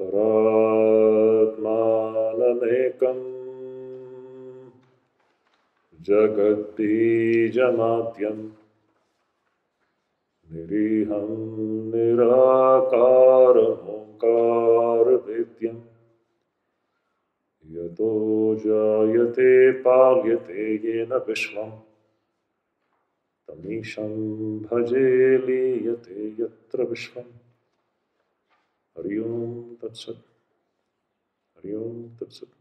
परात्मानमेकम् जगद्बीजमाद्यम् निरीहं निराकारमोङ्कारवेद्यम् यतो जायते पाल्यते येन विश्वम् तमीशं भजे लीयते यत्र विश्वम्। हरि ओम तत्सत्, हरि ओम तत्सत्,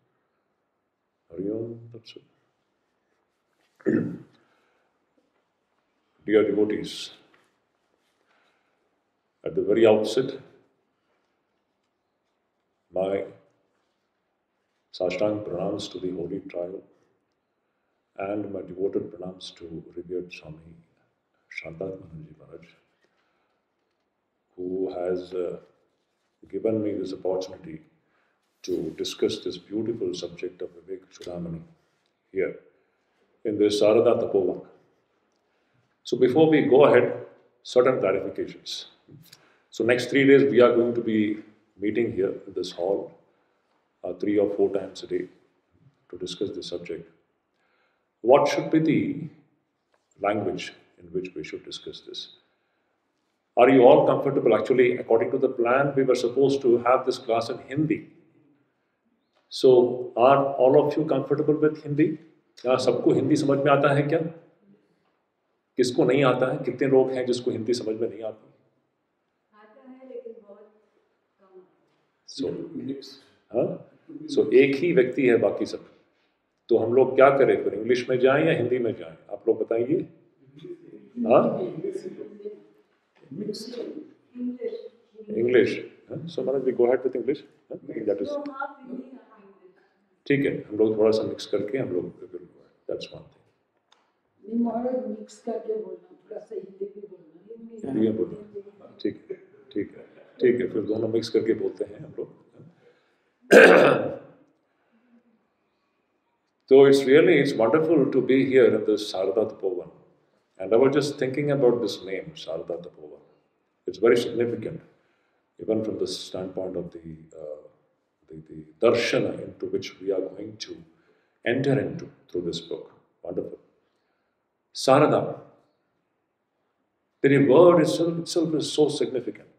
हरि ओम तत्सत्। Dear devotees, at the very outset, my Sashtang pranams to the Holy Trial and my devoted pranams to revered Swami Shantatmananji Maharaj, who has given me this opportunity to discuss this beautiful subject of Vivek Chudamani here in this Sarada Tapovan. So before we go ahead, certain clarifications. So next 3 days we are going to be meeting here in this hall 3 or 4 times a day to discuss this subject. What should be the language in which we should discuss this? Are you all comfortable? Actually, according to the plan, we were supposed to have this class in Hindi. So, are all of you comfortable with Hindi? क्या सबको हिंदी समझ में आता है क्या? किसको नहीं आता है? कितने लोग हैं जिसको हिंदी समझ में नहीं आती? आता है लेकिन बहुत कम। So एक ही व्यक्ति है बाकी सब। तो हम लोग क्या करें फिर? इंग्लिश में जाएं या हिंदी में जाएं? आप लोग बताइए। हाँ? English. So Manoj, we go ahead with English. That is. ठीक है, हम लोग थोड़ा सा मिक्स करके हम लोग that's one thing. नहीं महाराज मिक्स करके बोलना, थोड़ा सा हिंदी भी बोलना। हिंदी बोलना, ठीक है, ठीक है, ठीक है, फिर दोनों मिक्स करके बोलते हैं हम लोग। So it's wonderful to be here in this Sarada Tapovan, and I was just thinking about this name, Sarada Tapovan. It's very significant, even from the standpoint of the darshana into which we are going to enter into through this book. Wonderful. Sarada, the word itself is so significant.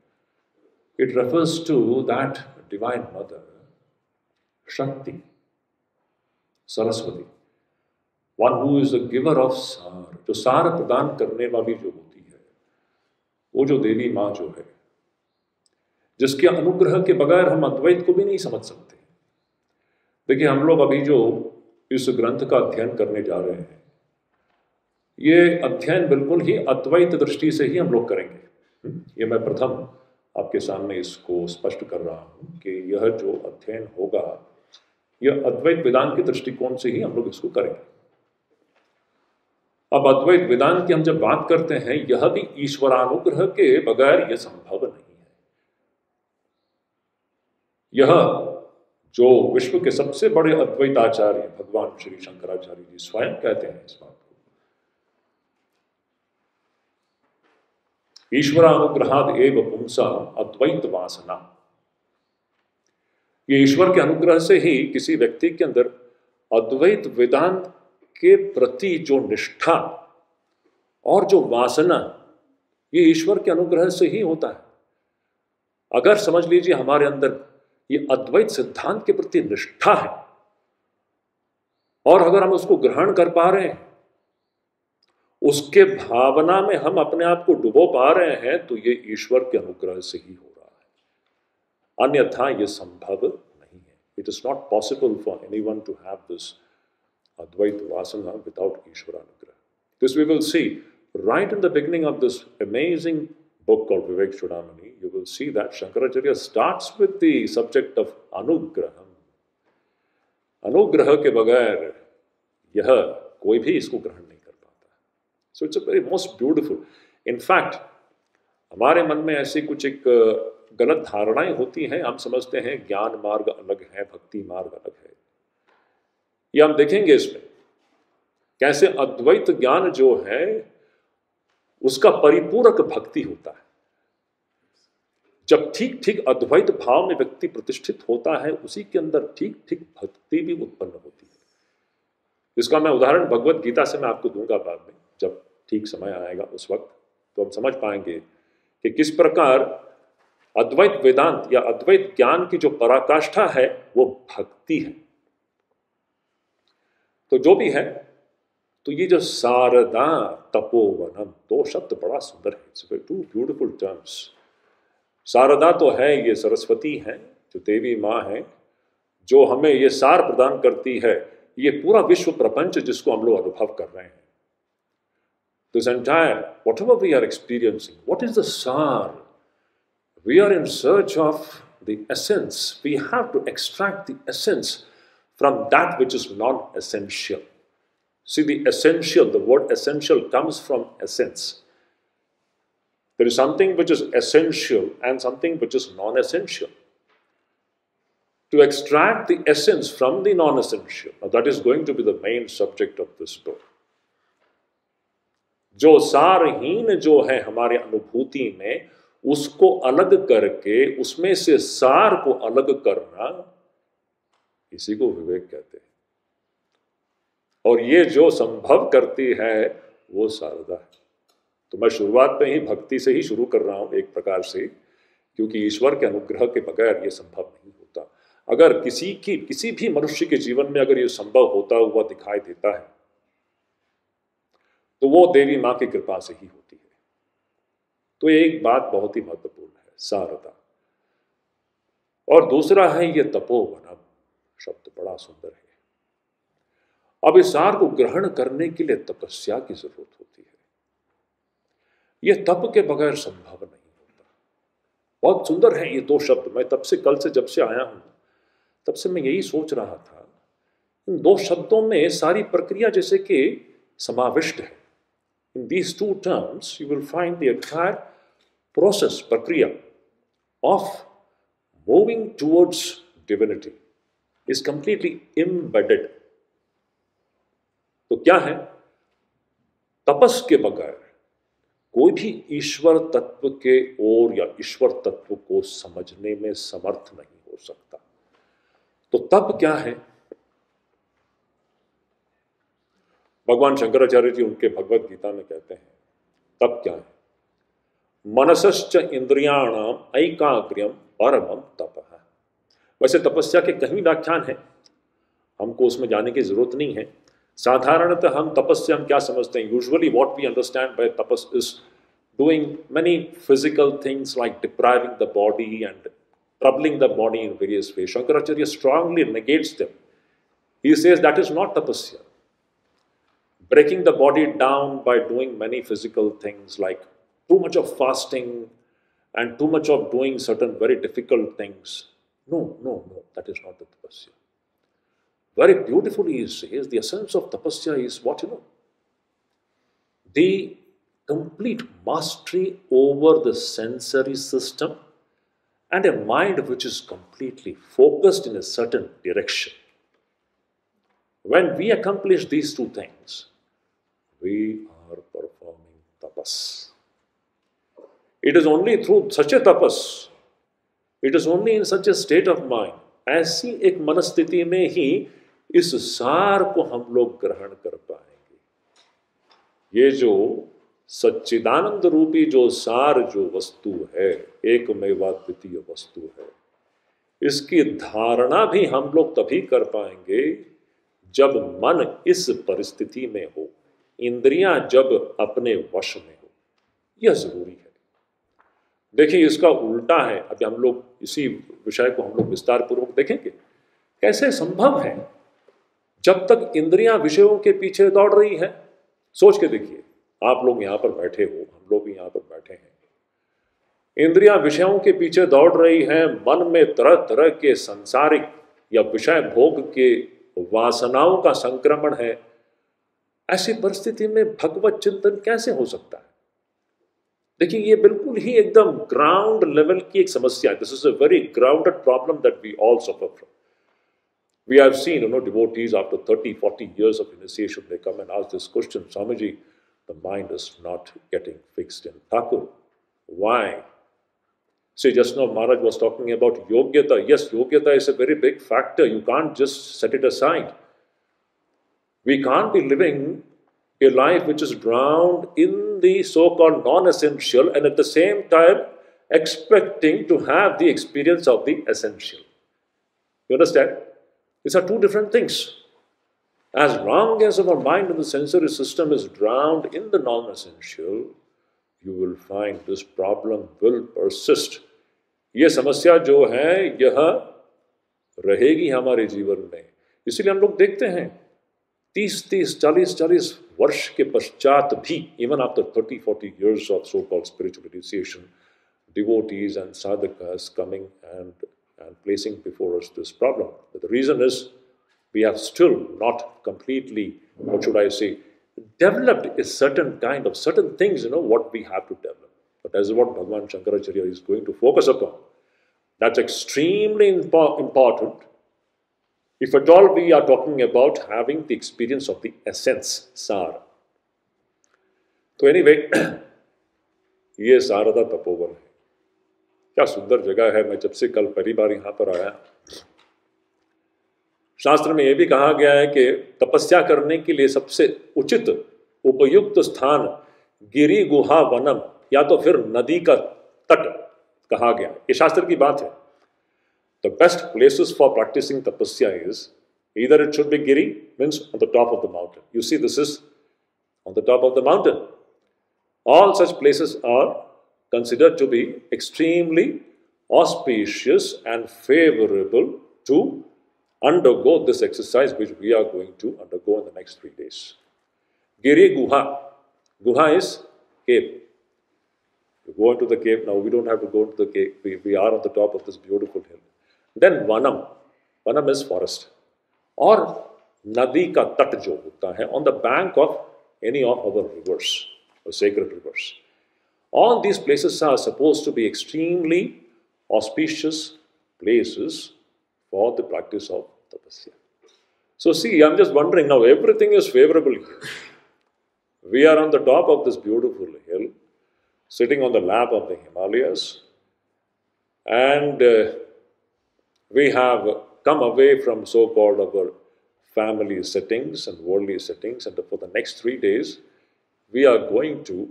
It refers to that Divine Mother, Shakti, Saraswati, one who is the giver of Sar, जो सार प्रदान करने वाली जो होती है, वो जो देवी माँ जो है, जिसके अनुग्रह के बगैर हम अद्वैत को भी नहीं समझ सकते। देखिए, हम लोग अभी जो इस ग्रंथ का अध्ययन करने जा रहे हैं, ये अध्ययन बिल्कुल ही अद्वैत दृष्टि से ही हम लोग करेंगे। ये मैं प्रथम आपके सामने इसको स्पष्ट कर रहा हूँ कि यह जो अध्ययन होगा, यह अद्वैत वेदांत के दृष्टिकोण से ही हम लोग इसको करेंगे। अब अद्वैत वेदांत की हम जब बात करते हैं, यह भी ईश्वरानुग्रह के बगैर यह संभव नहीं है। यह जो विश्व के सबसे बड़े अद्वैताचार्य भगवान श्री शंकराचार्य जी स्वयं कहते हैं इस बात को, ईश्वरानुग्रहाद एव पुंसाम अद्वैत वासना। ये ईश्वर के अनुग्रह से ही किसी व्यक्ति के अंदर अद्वैत वेदांत के प्रति जो निष्ठा और जो वासना, ये ईश्वर के अनुग्रह से ही होता है। अगर समझ लीजिए हमारे अंदर ये अद्वैत सिद्धांत के प्रति निष्ठा है और अगर हम उसको ग्रहण कर पा रहे हैं, उसके भावना में हम अपने आप को डुबो पा रहे हैं, तो ये ईश्वर के अनुग्रह से ही हो रहा है, अन्यथा ये संभव नहीं है। It is not possible for anyone to have this advaita vasana without ishvara anugraha. This we will see right in the beginning of this amazing book called Vivek Chudamani. You will see that Shankaracharya starts with the subject of anugraham. अनुग्रह के बगैर यह कोई भी इसको ग्रहण नहीं कर पाता। So it's a very most beautiful. In fact, हमारे मन में ऐसी कुछ एक गलत धारणाएं होती हैं। हम समझते हैं ज्ञान मार्ग अलग है, भक्ति मार्ग अलग है। ये हम देखेंगे इसमें कैसे अद्वैत ज्ञान जो है उसका परिपूरक भक्ति होता है। जब ठीक ठीक अद्वैत भाव में व्यक्ति प्रतिष्ठित होता है, उसी के अंदर ठीक ठीक भक्ति भी उत्पन्न होती है। इसका मैं उदाहरण भगवत गीता से मैं आपको दूंगा बाद में, जब ठीक समय आएगा उस वक्त तो हम समझ पाएंगे कि किस प्रकार अद्वैत वेदांत या अद्वैत ज्ञान की जो पराकाष्ठा है वो भक्ति है। तो जो भी है, तो ये जो शारदा तपोवनम, दो शब्द बड़ा सुंदर है, it's too beautiful terms. Sharda तो है, ये सरस्वती है, जो देवी माँ है, जो हमें ये सार प्रदान करती है, ये पूरा विश्व प्रपंच जिसको हम लोग अनुभव कर रहे हैं। This entire, whatever we are experiencing, what is the sar? We are in search of the essence. We have to extract the essence from that which is non-essential. See, the essential, the word essential comes from essence. There is something which is essential and something which is non-essential. To extract the essence from the non-essential, now that is going to be the main subject of this book. जो सारहीन जो है हमारे अनुभूति में, उसको अलग करके उसमें से सार को अलग करना, इसी को विवेक कहते हैं। और ये जो संभव करती है वो शारदा है। तो मैं शुरुआत में ही भक्ति से ही शुरू कर रहा हूं एक प्रकार से, क्योंकि ईश्वर के अनुग्रह के बगैर ये संभव नहीं होता। अगर किसी भी मनुष्य के जीवन में अगर ये संभव होता हुआ दिखाई देता है तो वो देवी माँ की कृपा से ही होती है। तो एक बात बहुत ही महत्वपूर्ण है, शारदा। और दूसरा है ये तपोवनम, शब्द बड़ा सुंदर है। अब इस सार को ग्रहण करने के लिए तपस्या की जरूरत होती है। यह तप के बगैर संभव नहीं होता। बहुत सुंदर है ये दो शब्द। मैं तब से, कल से जब से आया हूं तब से मैं यही सोच रहा था, इन दो शब्दों में सारी प्रक्रिया जैसे कि समाविष्ट है। In these two terms, you will find the entire process, prakriya, of moving towards divinity is completely embedded. तो क्या है? तपस के बगैर कोई भी ईश्वर तत्व के ओर या ईश्वर तत्व को समझने में समर्थ नहीं हो सकता। तो तप क्या है? भगवान शंकराचार्य जी उनके भगवत गीता में कहते हैं तप क्या है? मनसश्च इंद्रियाणाम ऐकाग्र्यम परमम तपः। वैसे तपस्या के कहीं व्याख्यान है, हमको उसमें जाने की जरूरत नहीं है। साधारणतः हम तपस्या हम क्या समझते हैं? Usually what we understand by tapas is doing many physical things like depriving the body and troubling the body in various ways. Shankaracharya strongly negates them. He says that is not tapasya. Breaking the body down by doing many physical things like too much of fasting and too much of doing certain very difficult things. No, that is not the tapasya. Very beautifully he says the essence of tapasya is what you know? The complete mastery over the sensory system and a mind which is completely focused in a certain direction. When we accomplish these two things, we are performing tapas. It is only through such a tapas, it is only in such a state of mind, ऐसी एक मनस्थिति में ही इस सार को हम लोग ग्रहण कर पाएंगे। ये जो सच्चिदानंद रूपी जो सार जो वस्तु है, एकमेवाद्वितीय वस्तु है, इसकी धारणा भी हम लोग तभी कर पाएंगे जब मन इस परिस्थिति में हो, इंद्रियां जब अपने वश में हो। यह जरूरी है। देखिए इसका उल्टा है। अभी हम लोग इसी विषय को हम लोग विस्तार पूर्वक देखेंगे। कैसे संभव है जब तक इंद्रियां विषयों के पीछे दौड़ रही है? सोच के देखिए, आप लोग यहाँ पर बैठे हो, हम लोग भी यहाँ पर बैठे हैं। इंद्रियां विषयों के पीछे दौड़ रही हैं, मन में तरह तरह के सांसारिक या विषय भोग के वासनाओं का संक्रमण है। ऐसी परिस्थिति में भगवत चिंतन कैसे हो सकता है? देखिए ये बिल्कुल ही एकदम ग्राउंड लेवल की एक समस्या है। This is a very grounded problem that we all suffer from. We have seen, devotees after 30, 40 years of initiation, they come and ask this question, Swamiji, the mind is not getting fixed in Thakur. Why? See, just now Maharaj was talking about yogyata. Yes, yogyata is a very big factor. You can't just set it aside. We can't be living a life which is drowned in the so-called non-essential and at the same time expecting to have the experience of the essential. You understand? These are two different things. As long as our mind and the sensory system is drowned in the non-essential, you will find this problem will persist. ये समस्या जो है यह रहेगी हमारे जीवन में. इसीलिए हम लोग देखते हैं 30, 40 वर्ष के पश्चात भी, even after 30-40 years of so-called spiritual initiation, devotees and sadhakas coming and placing before us this problem. But the reason is we have still not completely, what should I say, developed a certain kind of certain things, what we have to develop. But that is what Bhagavan Shankaracharya is going to focus upon. That's extremely important. If at all we are talking about having the experience of the essence, Sara. So anyway, ये शारदा तपोवन है. क्या सुंदर जगह है. मैं जब से कल पहली बार यहाँ पर आया, शास्त्र में यह भी कहा गया है कि तपस्या करने के लिए सबसे उचित उपयुक्त स्थान गिरि गुहा वनम या तो फिर नदी का तट कहा गया. ये शास्त्र की बात है. The best places for practicing tapasya is either it should be giri, means on the top of the mountain. You see, this is on the top of the mountain. All such places are considered to be extremely auspicious and favorable to undergo this exercise which we are going to undergo in the next 3 days. Giri Guha. Guha is cave. You go into the cave. Now we don't have to go into the cave. We are on the top of this beautiful hill. Then Vanam. Vanam is forest. Or Nadi ka tat jo hota hai, on the bank of any of our rivers, or sacred rivers. All these places are supposed to be extremely auspicious places for the practice of tapasya. So see, I'm just wondering now, everything is favorable here. We are on the top of this beautiful hill, sitting on the lap of the Himalayas, and we have come away from so-called our family settings and worldly settings, and for the next 3 days, we are going to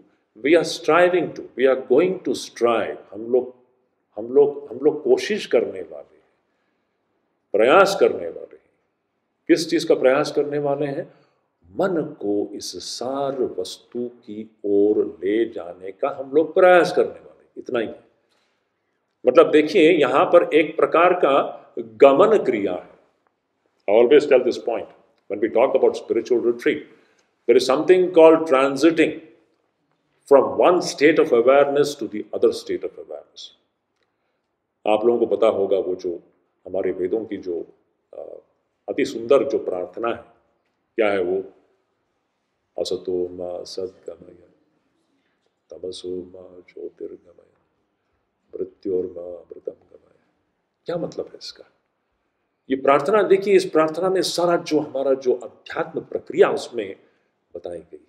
strive. हम लोग कोशिश करने वाले हैं, प्रयास करने वाले हैं. किस चीज का प्रयास करने वाले हैं? मन को इस सार वस्तु की ओर ले जाने का हम लोग प्रयास करने वाले. इतना ही है. मतलब देखिए, यहां पर एक प्रकार का गमन क्रिया है. I always tell this point when we talk about spiritual retreat. There is something called transiting from one state of awareness to the other state of awareness. आप लोगों को पता होगा वो जो हमारे वेदों की जो अति सुंदर जो प्रार्थना है, क्या है वो? असतो मा सद्गमय, तमसो मा ज्योतिर्गमय, मृत्योर्मा अमृतम गमय. क्या मतलब है इसका? ये प्रार्थना देखिए, इस प्रार्थना में सारा जो हमारा जो अध्यात्म प्रक्रिया उसमें बताई गई है.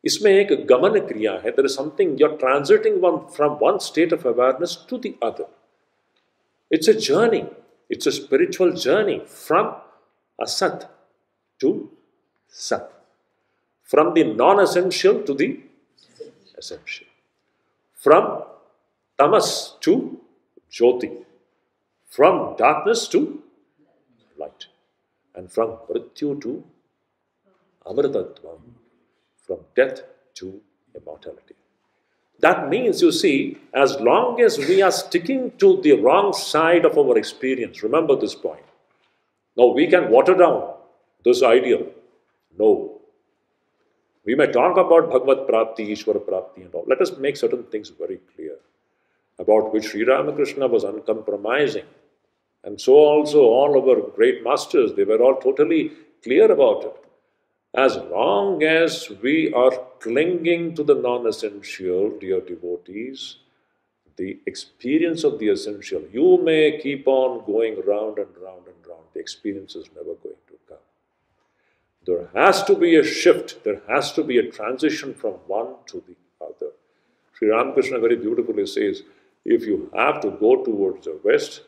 इसमें एक गमन क्रिया है. There is something, you are transiting from one state of awareness to the other. It's a journey. It's a spiritual journey from asat to sat, from the non essential to the essential, from tamas to jyoti, from darkness to light, and from mrityu to amritatvam, from death to immortality. That means, you see, as long as we are sticking to the wrong side of our experience, remember this point. Now we can water down this ideal. No. We may talk about Bhagavad Prapti, Ishwara Prapti and all. Let us make certain things very clear, about which Sri Ramakrishna was uncompromising. And so also all our great masters, they were all totally clear about it. As long as we are clinging to the non-essential, dear devotees, the experience of the essential, you may keep on going round and round and round. The experience is never going to come. There has to be a shift. There has to be a transition from one to the other. Sri Ramakrishna very beautifully says, If you have to go towards the west,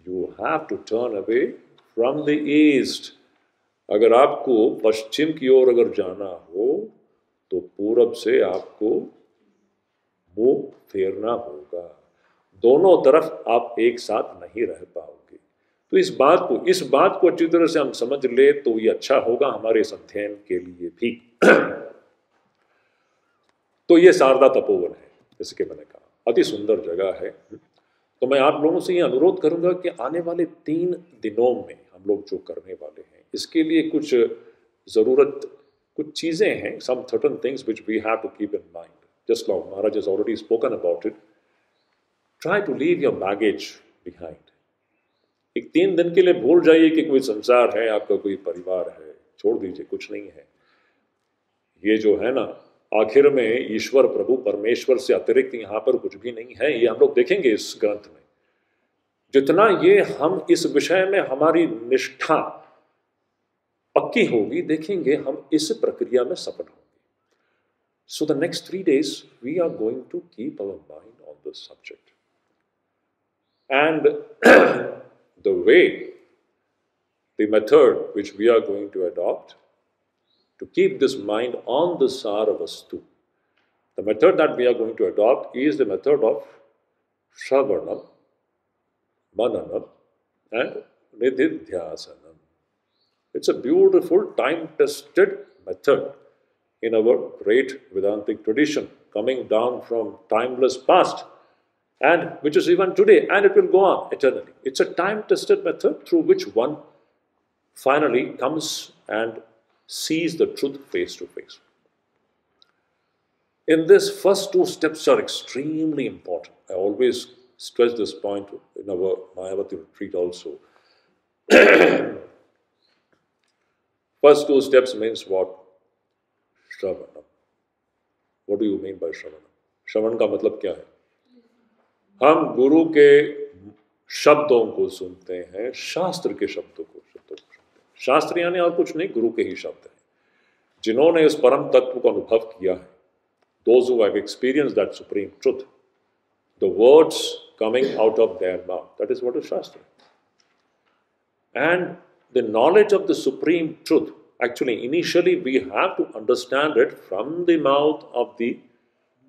you have to turn away from the east. अगर आपको पश्चिम की ओर अगर जाना हो तो पूरब से आपको मुंह फेरना होगा। दोनों तरफ आप एक साथ नहीं रह पाओगे। तो इस बात को अच्छी तरह से हम समझ ले तो ये अच्छा होगा हमारे इस अध्ययन के लिए भी। तो ये शारदा तपोवन है, जैसे कि मैंने कहा, अति सुंदर जगह है। तो मैं आप लोगों से ये अनुरोध करूंगा कि आने वाले 3 दिनों में हम लोग जो करने वाले हैं, इसके लिए कुछ चीज़ें हैं, some certain things which we have to keep in mind. Just like Maharaj has already spoken about it, try to leave your baggage behind. एक 3 दिन के लिए भूल जाइए कि कोई संसार है, आपका कोई परिवार है, छोड़ दीजिए, कुछ नहीं है। ये जो है ना, आखिर में ईश्वर प्रभु परमेश्वर से अतिरिक्त यहाँ पर कुछ भी नहीं है, ये हम लोग देखेंगे इस ग्रंथ में। जितना ये हम इस विषय में हमारी निष्ठा पक्की होगी, देखेंगे हम इस प्रक्रिया में सफल होंगे। So the next 3 days we are going to keep our mind on this subject, and the method which we are going to adopt to keep this mind on the Saravastu, the method that we are going to adopt is the method of Shravanam, Mananam and Nididhyasanam. It's a beautiful time-tested method in our great Vedantic tradition, coming down from timeless past, and which is even today, and it will go on eternally. It's a time-tested method through which one finally comes and sees the truth face to face. In this, first 2 steps are extremely important. I always stress this point in our Mayavati retreat also. First 2 steps means what? Shravanam. What do you mean by Shravanam? श्रवण का मतलब क्या है? हम गुरु के शब्दों को सुनते हैं, शास्त्र के शब्दों को सुनते हैं। शास्त्र यानी और कुछ नहीं, गुरु के ही शब्द हैं, जिन्होंने इस परम तत्व को अनुभव किया है। Those who have experienced that supreme truth, the words coming out of their mouth, that is what is Shastra. And the knowledge of the supreme truth, actually initially we have to understand it from the mouth of the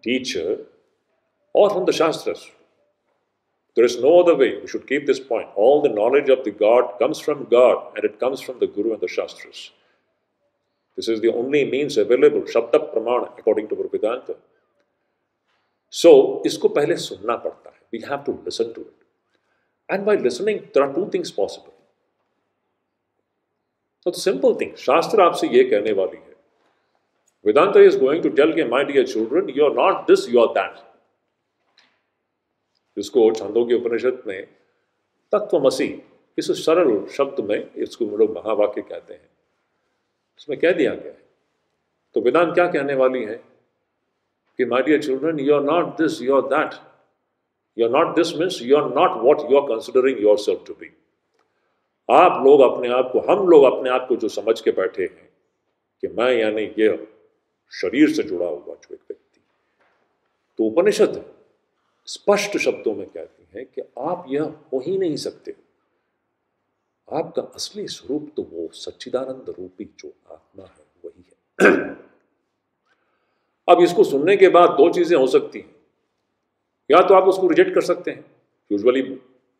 teacher or from the Shastras. There is no other way. We should keep this point. All the knowledge of the God comes from God, and it comes from the Guru and the Shastras. This is the only means available, Shabda Pramana, according to our Vedanta. So, isko pehle sunna padta hai. We have to listen to it. And by listening, there are 2 things possible. So, the simple thing, Shastra aapse ye kehne wali hai. Vedanta is going to tell you, my dear children, you are not this, you are that. जिसको छंदोग्य उपनिषद में तत्वमसि इस सरल शब्द में इसको हम लोग महावाक्य कहते हैं, उसमें कह दिया गया है। तो वेदांत क्या कहने वाली है कि my dear children, you are not this, you are that. You are not this means you are not what you are considering yourself to be. आप लोग अपने आप को, हम लोग अपने आप को जो समझ के बैठे हैं कि मैं यानी ये शरीर से जुड़ा हुआ जो एक व्यक्ति, तो उपनिषद स्पष्ट शब्दों में कहती है कि आप यह हो ही नहीं सकते। आपका असली स्वरूप तो वो सच्चिदानंद रूपी जो आत्मा है वही है। अब इसको सुनने के बाद 2 चीजें हो सकती हैं, या तो आप उसको रिजेक्ट कर सकते हैं। Usually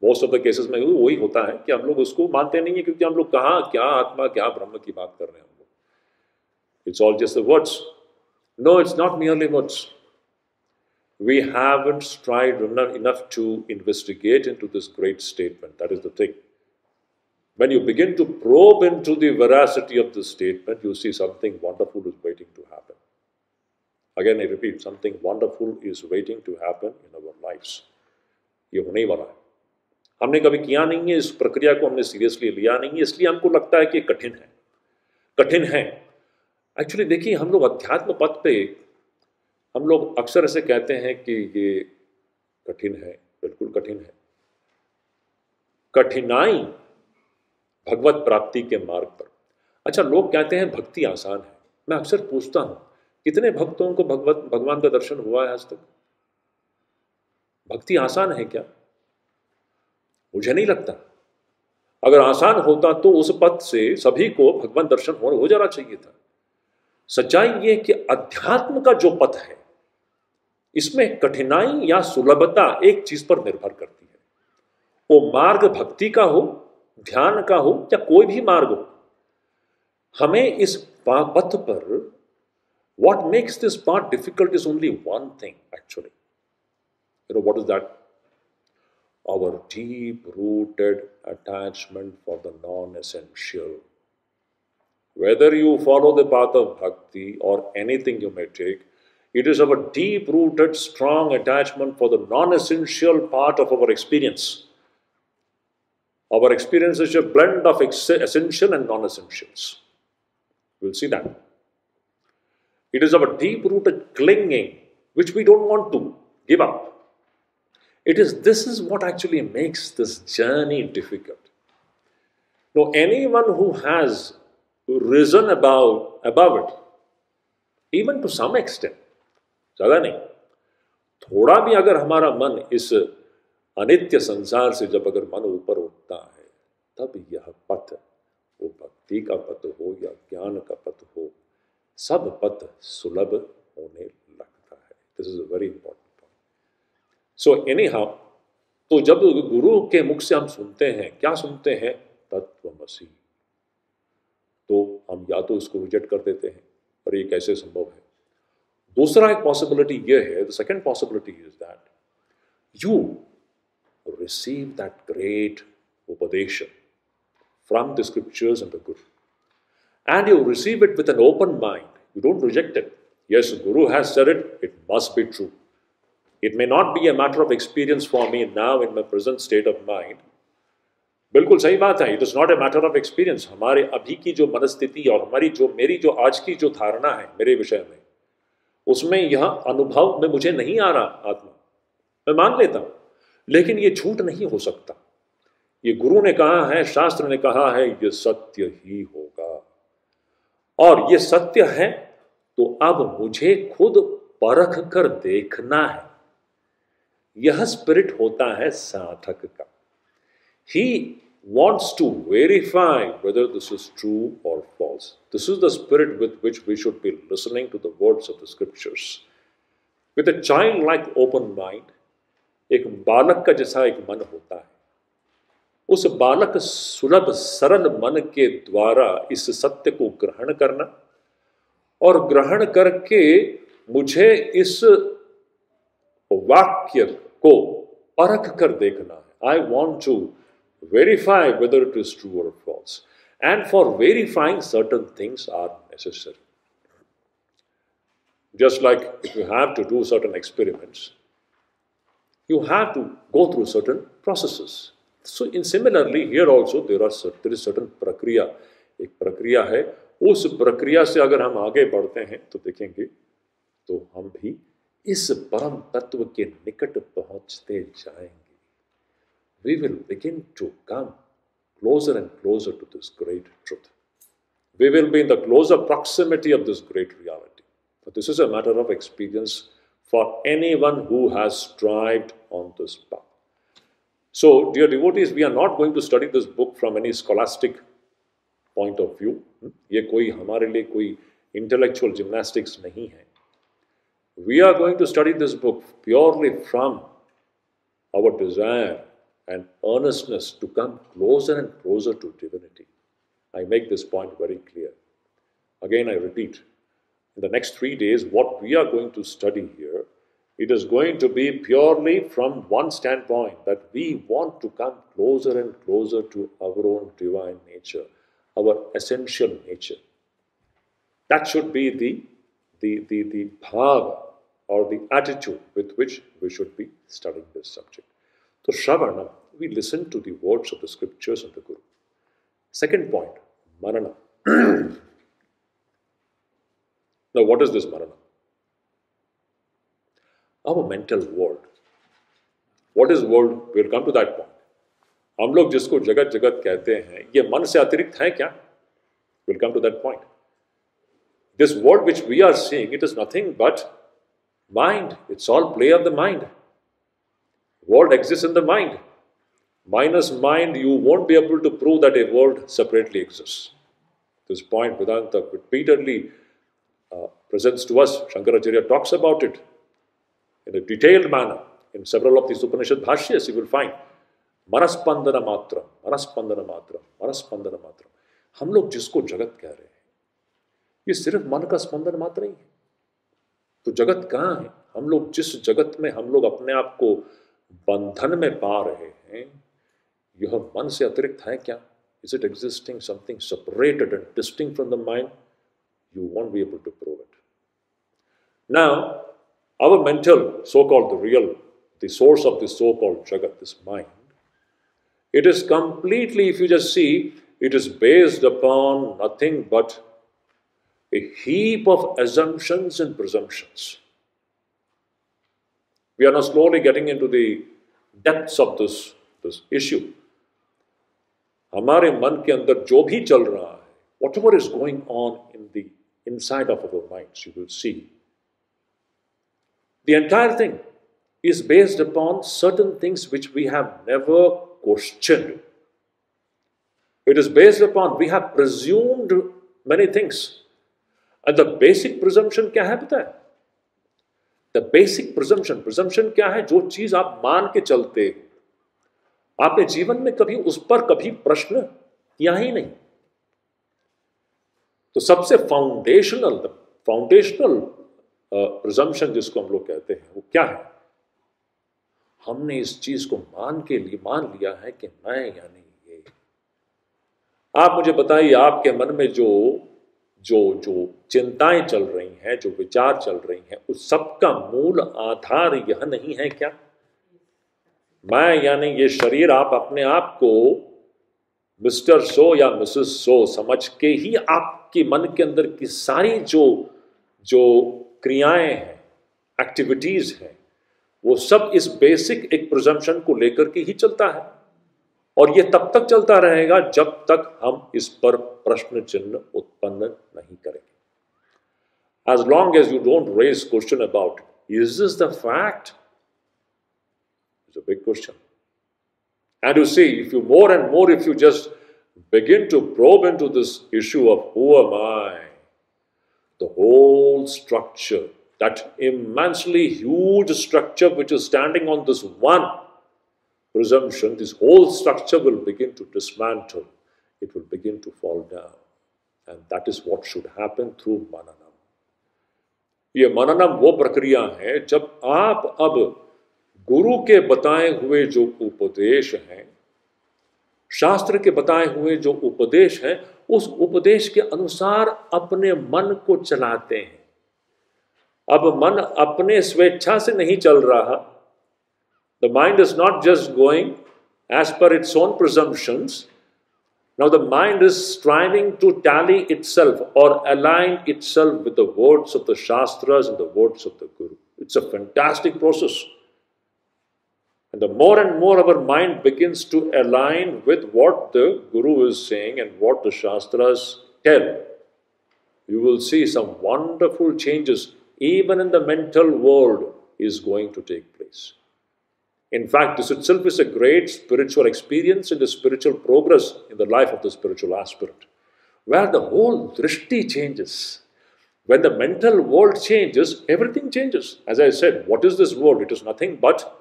most of the cases में वही होता है कि हम लोग उसको मानते नहीं है, क्योंकि हम लोग कहाँ क्या आत्मा क्या ब्रह्म की बात कर रहे हैं हम लोग। It's all just words. No, it's not merely words. We haven't strived enough to investigate into this great statement. That is the thing. When you begin to probe into the veracity of this statement, you see something wonderful is waiting to happen. Again, I repeat, something wonderful is waiting to happen in our lives. ये होने वाला है। हमने कभी किया नहीं है, इस प्रक्रिया को हमने सीरियसली लिया नहीं है, इसलिए हमको लगता है कि कठिन है। एक्चुअली देखिए, हम लोग अध्यात्म पथ पे हम लोग अक्सर ऐसे कहते हैं कि ये कठिन है, बिल्कुल कठिन है। कठिनाई भगवत प्राप्ति के मार्ग पर। अच्छा, लोग कहते हैं भक्ति आसान है। मैं अक्सर पूछता हूं, कितने भक्तों को भगवान का दर्शन हुआ है आज तक? भक्ति आसान है क्या? मुझे नहीं लगता। अगर आसान होता तो उस पथ से सभी को भगवान दर्शन हो जाना चाहिए था। सच्चाई ये कि अध्यात्म का जो पथ है, इसमें कठिनाई या सुलभता एक चीज पर निर्भर करती है। वो मार्ग भक्ति का हो, ध्यान का हो, या कोई भी मार्ग हो, हमें इस पथ पर what makes this path difficult is only one thing actually. You know what is that? Our deep rooted attachment for the non-essential. Whether you follow the path of bhakti or anything you may take, it is our deep rooted strong attachment for the non-essential part of our experience. Our experience is a blend of essential and non-essentials. We'll see that. It is our deep rooted clinging which we don't want to give up. This is what actually makes this journey difficult. Now, anyone who has risen above it, even to some extent, ज़्यादा नहीं, थोड़ा भी अगर हमारा मन इस अनित्य संसार से जब अगर मन ऊपर उठता है, तब यह पथ, वो भक्ति का पथ हो या ज्ञान का पथ हो, सब पथ सुलभ होने लगता है. This is a very important point. So anyhow, तो जब गुरु के मुख से हम सुनते हैं, क्या सुनते हैं? तत्वमसि. तो हम या तो इसको रिजेक्ट कर देते हैं, और ये कैसे संभव है? दूसरा एक पॉसिबिलिटी ये है, the second possibility is that you receive that great upadesha from the scriptures and the guru, and you receive it with an open mind. You don't reject it. Yes, Guru has said it, it must be true. It may not be a matter of experience for me now in my present state of mind. बिल्कुल सही बात है. It is not a matter of experience. हमारे अभी की जो मनस्थिति और मेरी जो आज की जो धारणा है मेरे विषय में, उसमें यह अनुभव में मुझे नहीं आ रहा आत्मा, मैं मान लेता हूं, लेकिन ये झूठ नहीं हो सकता. ये गुरु ने कहा है, शास्त्र ने कहा है, ये सत्य ही होगा. और ये सत्य है, तो अब मुझे खुद परख कर देखना है. यह स्पिरिट होता है साधक का. He wants to verify whether this is true or false. This is the spirit with which we should be listening to the words of the scriptures. With a childlike open mind, एक बालक का जैसा एक मन होता है, उस बालक सुलभ सरल मन के द्वारा इस सत्य को ग्रहण करना, और ग्रहण करके मुझे इस वाक्य को परख कर देखना है. I want to verify whether it is true or false. And for verifying, certain things are necessary. Just like if you have to do certain experiments, you have to go through certain processes. So similarly, here also there is certain प्रक्रिया. एक प्रक्रिया है, उस प्रक्रिया से अगर हम आगे बढ़ते हैं तो देखेंगे तो हम भी इस परम तत्व के निकट पहुंचते जाएंगे. We will begin to come closer and closer to this great truth. We will be in the closer proximity of this great reality. But this is a matter of experience for anyone who has strived on this path. So, dear devotees, we are not going to study this book from any scholastic point of view. ये कोई हमारे लिए कोई intellectual gymnastics नहीं है. We are going to study this book purely from our desire and earnestness to come closer and closer to divinity. I make this point very clear. Again, I repeat, in the next 3 days, what we are going to study here, it is going to be purely from one standpoint, that we want to come closer and closer to our own divine nature, our essential nature. That should be the bhava or the attitude with which we should be studying this subject. So, Shravana, we listen to the words of the scriptures of the Guru. Second point, Marana. Now, what is this Marana? Our mental world. What is world? We'll come to that point. हम लोग जिसको जगत जगत कहते हैं, ये मन से अतिरिक्त है क्या? We'll come to that point. This world which we are seeing, it is nothing but mind. It's all play of the mind. World exists in the mind. Minus mind, you won't be able to prove that a world separately exists. This point Vedanta repeatedly presents to us. Shankaracharya talks about it in a detailed manner. In several of these Upanishad Bhashyas, you will find Manaspandana Matra, Manaspandana Matra, Manaspandana Matra. हम लोग जिसको जगत कह रहे हैं, ये सिर्फ मन का स्पंदन मात्र ही है। तो जगत कहाँ है? हम लोग जिस जगत में हम लोग अपने आप को बंधन में पा रहे हैं, यह मन से अतिरिक्त है क्या? Is it existing something separated and distinct from the mind? You won't be able to prove it. Now, our mental, so-called the real, the source of this so-called Jagat, this mind, it is completely, if you just see, it is based upon nothing but a heap of assumptions and presumptions. We are now slowly getting into the depths of this issue. हमारे मन के अंदर जो भी चल रहा है, whatever is going on in the inside of our minds, you will see, the entire thing is based upon certain things which we have never questioned. It is based upon, we have presumed many things. And the basic presumption क्या है पता है? The basic presumption क्या है? जो चीज आप मान के चलते, आपने जीवन में कभी उस पर कभी प्रश्न किया ही नहीं। तो सबसे फाउंडेशनल प्रिजम्पशन जिसको हम लोग कहते हैं, वो क्या है? हमने इस चीज को मान लिया है कि मैं यानी ये। आप मुझे बताइए, आपके मन में जो चिंताएं चल रही हैं, जो विचार चल रही हैं, उस सब का मूल आधार यह नहीं है क्या? मैं यानी ये शरीर, आप अपने आप को मिस्टर सो या मिसेस सो समझ के ही आपके मन के अंदर की सारी जो क्रियाएं हैं, एक्टिविटीज हैं, वो सब इस बेसिक एक प्रिजम्पशन को लेकर के ही चलता है। और ये तब तक चलता रहेगा जब तक हम इस पर प्रश्न चिन्ह उत्पन्न नहीं करेंगे। As long as you don't raise question about, is this the fact? It's a big question. And you see, if you more and more, if you just begin to probe into this issue of who am I, the whole structure, that immensely huge structure which is standing on this one presumption, this whole structure will begin to dismantle. It will begin to fall down. And that is what should happen through mananam. ये मननम वो प्रक्रिया है जब आप अब गुरु के बताए हुए जो उपदेश हैं, शास्त्र के बताए हुए जो उपदेश हैं, उस उपदेश के अनुसार अपने मन को चलाते हैं। अब मन अपने स्वेच्छा से नहीं चल रहा। The mind is not just going as per its own presumptions. Now the mind is striving to tally itself or align itself with the words of the Shastras and the words of the Guru. It's a fantastic process. And the more and more our mind begins to align with what the Guru is saying and what the Shastras tell, you will see some wonderful changes even in the mental world is going to take place. In fact, this itself is a great spiritual experience and a spiritual progress in the life of the spiritual aspirant, where the whole drishti changes. When the mental world changes, everything changes. As I said, what is this world? It is nothing but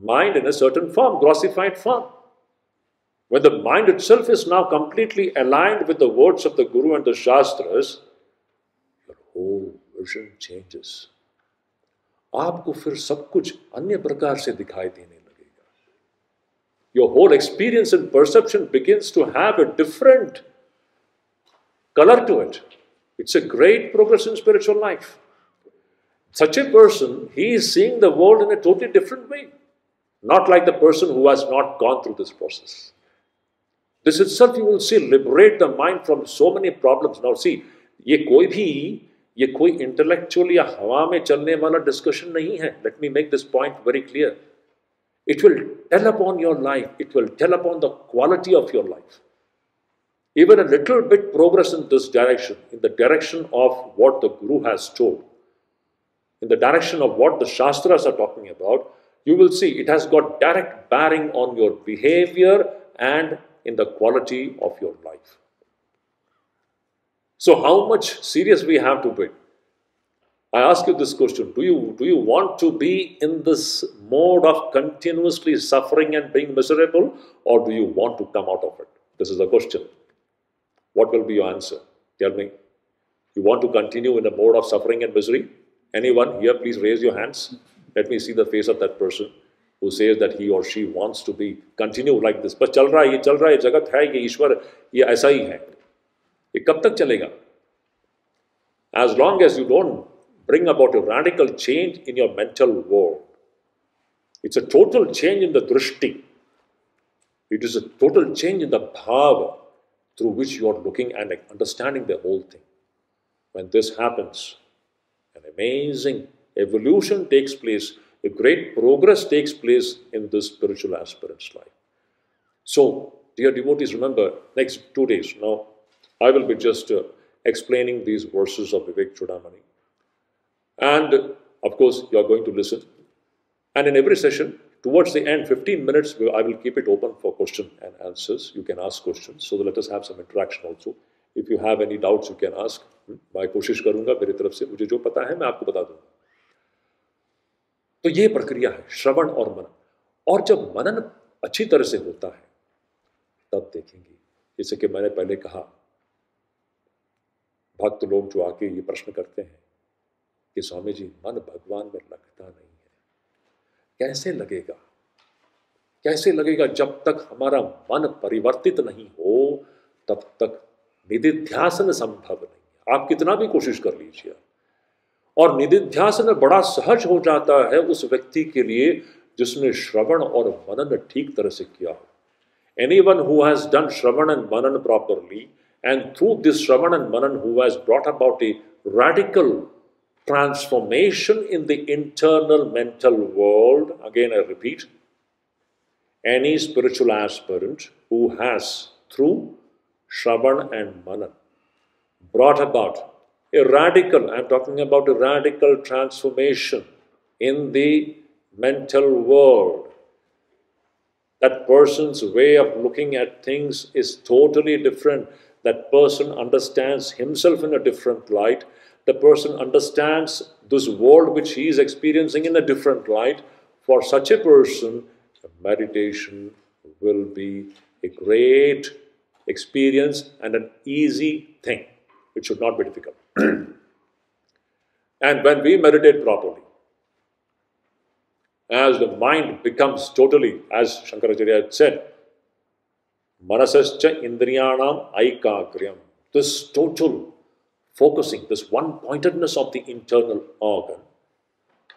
mind in a certain form, grossified form. When the mind itself is now completely aligned with the words of the Guru and the Shastras, your whole vision changes. आपको फिर सब कुछ अन्य प्रकार से दिखाई देने लगेगा. Your whole experience and perception begins to have a different color to it. It's a great progress in spiritual life. Such a person, he is seeing the world in a totally different way. Not like the person who has not gone through this process. This itself, you will see, liberate the mind from so many problems. Now see, ये कोई intellectual या हवा में चलने वाला discussion नहीं है. Let me make this point very clear. It will tell upon your life, it will tell upon the quality of your life. Even a little bit progress in this direction, in the direction of what the Guru has told, in the direction of what the Shastras are talking about, you will see it has got direct bearing on your behavior and in the quality of your life. So how much serious we have to be? I ask you this question: do you want to be in this mode of continuously suffering and being miserable, or do you want to come out of it? This is the question. What will be your answer? Tell me. You want to continue in a mode of suffering and misery? Anyone here, please raise your hands. Let me see the face of that person who says that he or she wants to be continue like this. बस चल रहा है, ये जगत है, ये ईश्वर, ये ऐसा ही है. ये कब तक चलेगा? As long as you don't bring about a radical change in your mental world. It's a total change in the drishti. It is a total change in the bhava through which you are looking and understanding the whole thing. When this happens, an amazing evolution takes place, a great progress takes place in this spiritual aspirant's life. So, dear devotees, remember, next 2 days, now, I will be just explaining these verses of Vivek Chudamani. And, of course, you are going to listen. And in every session, towards the end, 15 minutes, I will keep it open for question and answers. You can ask questions. So let us have some interaction also. If you have any doubts, you can ask. मैं कोशिश करूंगा मेरी तरफ से, मुझे जो पता है मैं आपको बता दूंगा. तो ये प्रक्रिया है श्रवण और मनन. और जब मनन अच्छी तरह से होता है, तब देखेंगे, जैसे कि मैंने पहले कहा, भक्त लोग जो आके ये प्रश्न करते हैं कि स्वामी जी, मन भगवान में लगता नहीं है. कैसे लगेगा? कैसे लगेगा? जब तक हमारा मन परिवर्तित नहीं हो, तब तक निधिध्यासन संभव नहीं. आप कितना भी कोशिश कर लीजिए. और निधिध्यासन बड़ा सहज हो जाता है उस व्यक्ति के लिए जिसने श्रवण और मनन ठीक तरह से किया हो. Anyone who has done Shravan and Manan properly, and through this Shravan and Manan who has brought about a radical transformation in the internal mental world, again I repeat, any spiritual aspirant who has through Shravan and Manan brought about a radical, I'm talking about a radical transformation in the mental world. That person's way of looking at things is totally different. That person understands himself in a different light. The person understands this world which he is experiencing in a different light. For such a person, meditation will be a great experience and an easy thing. It should not be difficult. And when we meditate properly, as the mind becomes totally, as Shankaracharya had said, manasascha indriyanam aikagryam, this total focusing, this one-pointedness of the internal organ,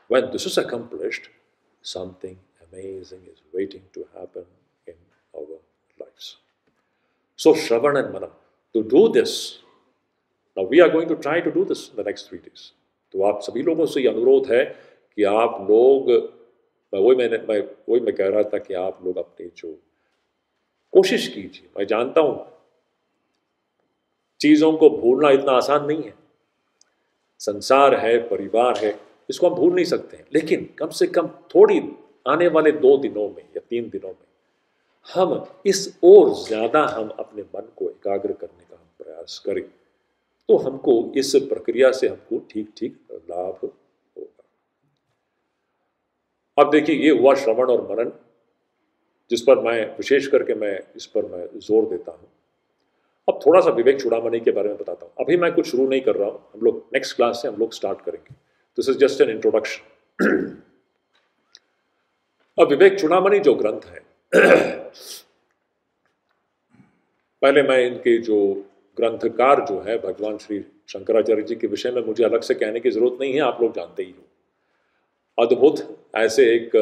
when this is accomplished, something amazing is waiting to happen in our lives. So Shravan and Manan, to do this, now we are going to try to do this in the next 3 days. तो आप सभी लोगों से ये अनुरोध है कि आप लोग, वही मैं कह रहा था कि आप लोग अपनी जो कोशिश कीजिए. मैं जानता हूं चीजों को भूलना इतना आसान नहीं है. संसार है, परिवार है, इसको हम भूल नहीं सकते हैं. लेकिन कम से कम थोड़ी आने वाले 2 दिनों में या 3 दिनों में हम इस और ज्यादा हम अपने मन को एकाग्र करने का हम प्रयास करें, तो हमको इस प्रक्रिया से हमको ठीक लाभ होगा. अब देखिए, ये हुआ श्रवण और मनन, जिस पर मैं विशेष करके मैं इस पर मैं जोर देता हूं. अब थोड़ा सा विवेक चूड़ामणि के बारे में बताता हूं. अभी मैं कुछ शुरू नहीं कर रहा हूं, हम लोग नेक्स्ट क्लास से हम लोग स्टार्ट करेंगे. This is just an introduction. अब विवेक चूड़ामणि जो ग्रंथ है, पहले मैं इनके जो ग्रंथकार जो है भगवान श्री शंकराचार्य जी के विषय में मुझे अलग से कहने की जरूरत नहीं है, आप लोग जानते ही हो. अद्भुत, ऐसे एक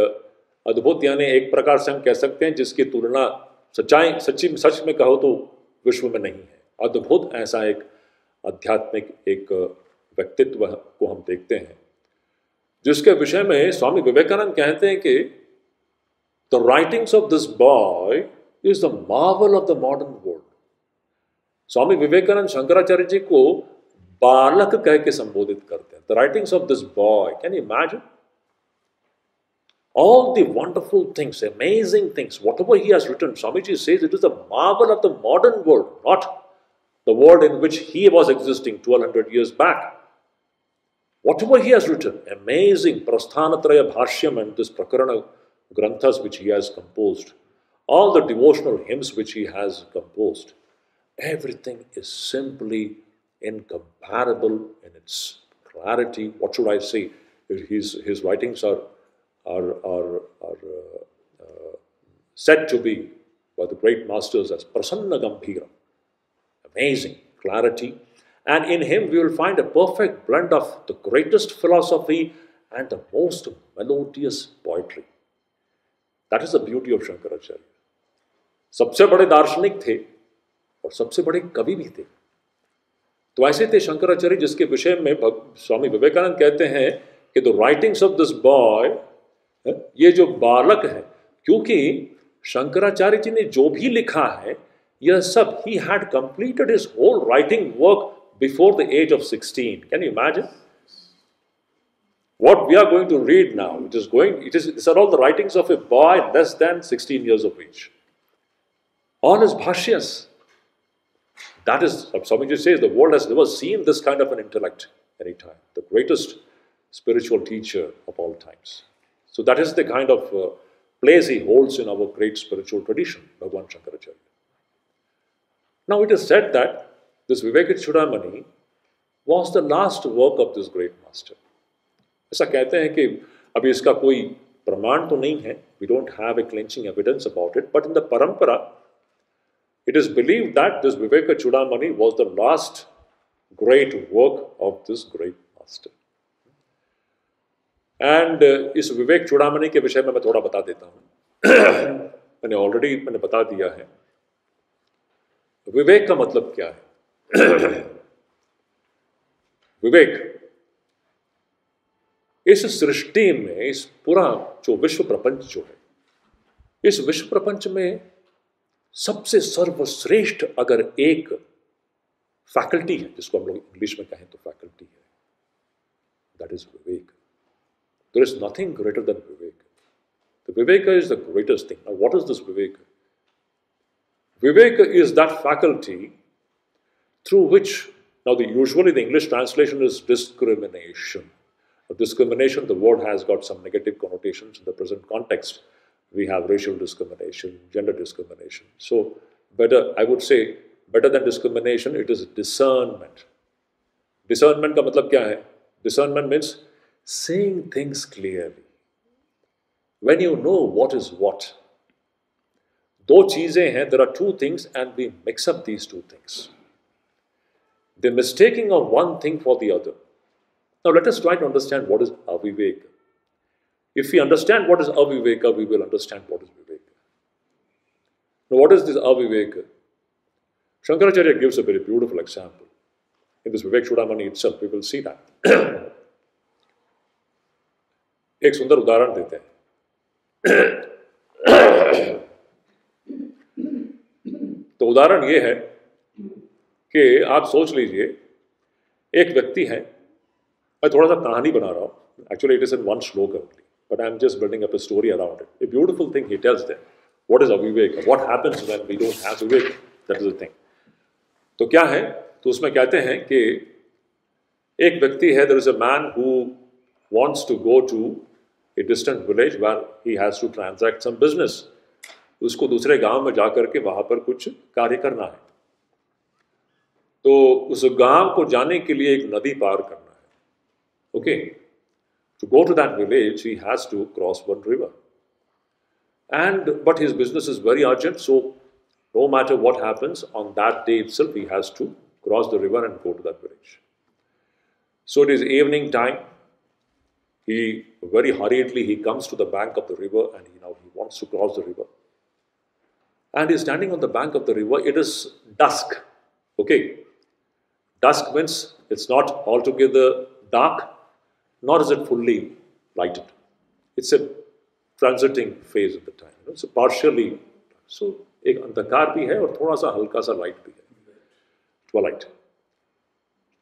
अद्भुत यानी एक प्रकार से हम कह सकते हैं जिसकी तुलना सच में कहो तो विश्व में नहीं है. अद्भुत ऐसा एक आध्यात्मिक एक व्यक्तित्व को हम देखते हैं, जिसके विषय में स्वामी विवेकानंद कहते हैं कि the writings of this boy is the marvel of the modern world. Swami Vivekananda Shankaracharya ji को बालक कह के संबोधित करते हैं. The writings of this boy, can you imagine? All the wonderful things, amazing things, whatever he has written, Swamiji says it is the marvel of the modern world, not the world in which he was existing 1200 years back. Whatever he has written, amazing Prasthanatraya Bhashyam and this Prakarana Granthas which he has composed, all the devotional hymns which he has composed, everything is simply incomparable in its clarity. What should I say? His writings are said to be by the great masters as Prasanna Gambhira. Amazing clarity. And in him we will find a perfect blend of the greatest philosophy and the most melodious poetry. That is the beauty of Shankaracharya. सबसे बड़े दार्शनिक थे और सबसे बड़े कवि भी थे. तो ऐसे थे शंकराचार्य जिसके विषय में स्वामी विवेकानंद कहते हैं कि the writings of this boy, ये जो बालक है, क्योंकि शंकराचार्य जी ने जो भी लिखा है यह सब ही had completed his whole writing work before the age of 16. Can you imagine? What we are going to read now, these are all the writings of a boy less than 16 years of age. All his bhashyas. That is, Swamiji says, the world has never seen this kind of an intellect any time. The greatest spiritual teacher of all times. So that is the kind of place he holds in our great spiritual tradition, Bhagwan Shankaracharya. Now it is said that this Vivekachudamani was the last work of this great master. ऐसा कहते हैं कि अभी इसका कोई प्रमाण तो नहीं है. We don't have a clinching evidence about it. But in the parampara, it is believed that this Vivekachudamani was the last great work of this great master. And इस विवेक चूड़ामणि के विषय में मैं थोड़ा बता देता हूँ. मैंने बता दिया है. विवेक का मतलब क्या है? विवेक इस सृष्टि में, इस पूरा जो विश्व प्रपंच जो है, इस विश्व प्रपंच में सबसे सर्वश्रेष्ठ अगर एक फैकल्टी है, जिसको हम लोग इंग्लिश में कहें तो फैकल्टी है, that is vivek. There is nothing greater than vivek. The vivek is the greatest thing. Now what is this vivek? Vivek is that faculty through which, now usually the English translation is discrimination. Discrimination, the word has got some negative connotations in the present context. We have racial discrimination, gender discrimination. So, better, I would say, better than discrimination, it is discernment. Discernment का मतलब क्या है? Discernment means seeing things clearly. When you know what is what. दो चीजें हैं, there are two things and we mix up these two things. The mistaking of one thing for the other. Now let us try to understand what is aviveka. If we understand what is aviveka, we will understand what is viveka. Now what is this aviveka? Shankaracharya gives a very beautiful example. In this Vivek Chudamani itself, we will see that. एक सुंदर उदाहरण देते हैं. तो उदाहरण ये है कि आप सोच लीजिए, एक व्यक्ति है, मैं थोड़ा सा कहानी बना रहा हूँ. Actually, it is in one shloka only, but I am just building up a story around it. A beautiful thing he tells there. What is aviveka? What happens when we don't have viveka? That is the thing. तो क्या है? तो उसमें कहते हैं कि एक व्यक्ति है, there is a man who wants to go to a distant village where he has to transact some business. उसको दूसरे गांव में जाकर के वहां पर कुछ कार्य करना है. तो उस गांव को जाने के लिए एक नदी पार करना है. Okay, to go to that village, he has to cross one river. But his business is very urgent, so no matter what happens, on that day itself, he has to cross the river and go to that village. So it is evening time. He very hurriedly he comes to the bank of the river, and he wants to cross the river. And he's standing on the bank of the river. It is dusk. Okay, dusk means it's not altogether dark, nor is it fully lighted. It's a transiting phase of the time. So partially, so एक अंधकार भी है और थोड़ा सा हल्का सा light भी है, twilight.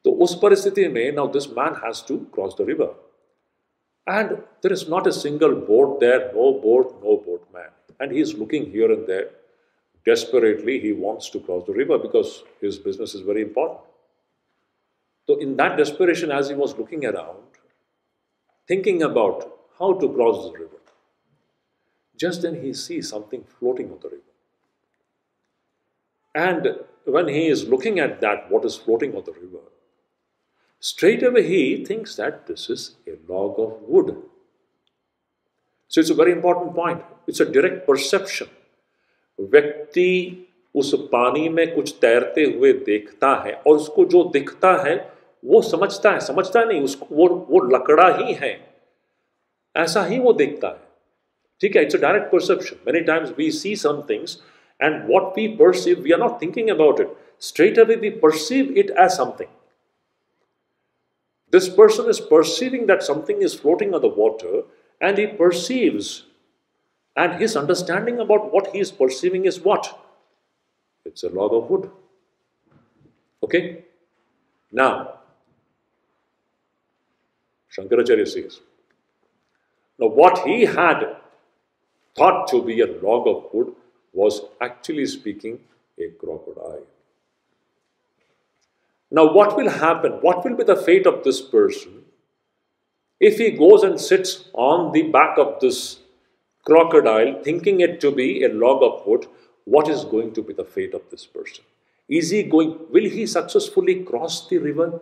तो उस परिस्थिति में now this man has to cross the river. And there is not a single boat there, no boatman. And he's looking here and there. Desperately, he wants to cross the river because his business is very important. So, in that desperation, as he was looking around, thinking about how to cross the river, just then he sees something floating on the river. And when he is looking at that, what is floating on the river, straight away he thinks that this is a log of wood. So it's a very important point. It's a direct perception. व्यक्ति उस पानी में कुछ तैरते हुए देखता है और उसको जो दिखता है वो समझता नहीं, उसको वो लकड़ा ही है, ऐसा ही वो देखता है. ठीक है, it's a direct perception. Many times we see some things and what we perceive, we are not thinking about it. Straight away we perceive it as something. This person is perceiving that something is floating on the water and he perceives, and his understanding about what he is perceiving is what? It's a log of wood. Okay? Now, Shankaracharya says, now what he had thought to be a log of wood was actually speaking a crocodile. Now what will happen? What will be the fate of this person if he goes and sits on the back of this crocodile thinking it to be a log of wood? What is going to be the fate of this person? Will he successfully cross the river?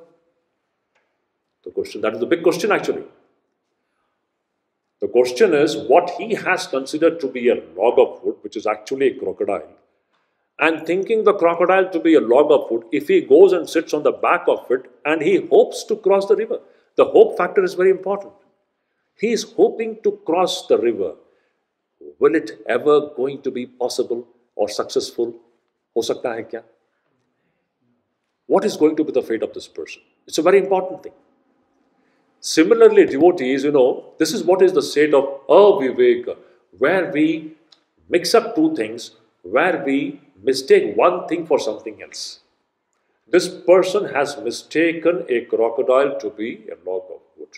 The question, that is the big question actually. The question is, what he has considered to be a log of wood, which is actually a crocodile, and thinking the crocodile to be a log of wood, if he goes and sits on the back of it and he hopes to cross the river, the hope factor is very important. He is hoping to cross the river. Will it ever going to be possible or successful? Ho sakta hai kya? What is going to be the fate of this person? It's a very important thing. Similarly, devotees, this is what is the state of aviveka, where we mix up two things, where we mistake one thing for something else. This person has mistaken a crocodile to be a log of wood.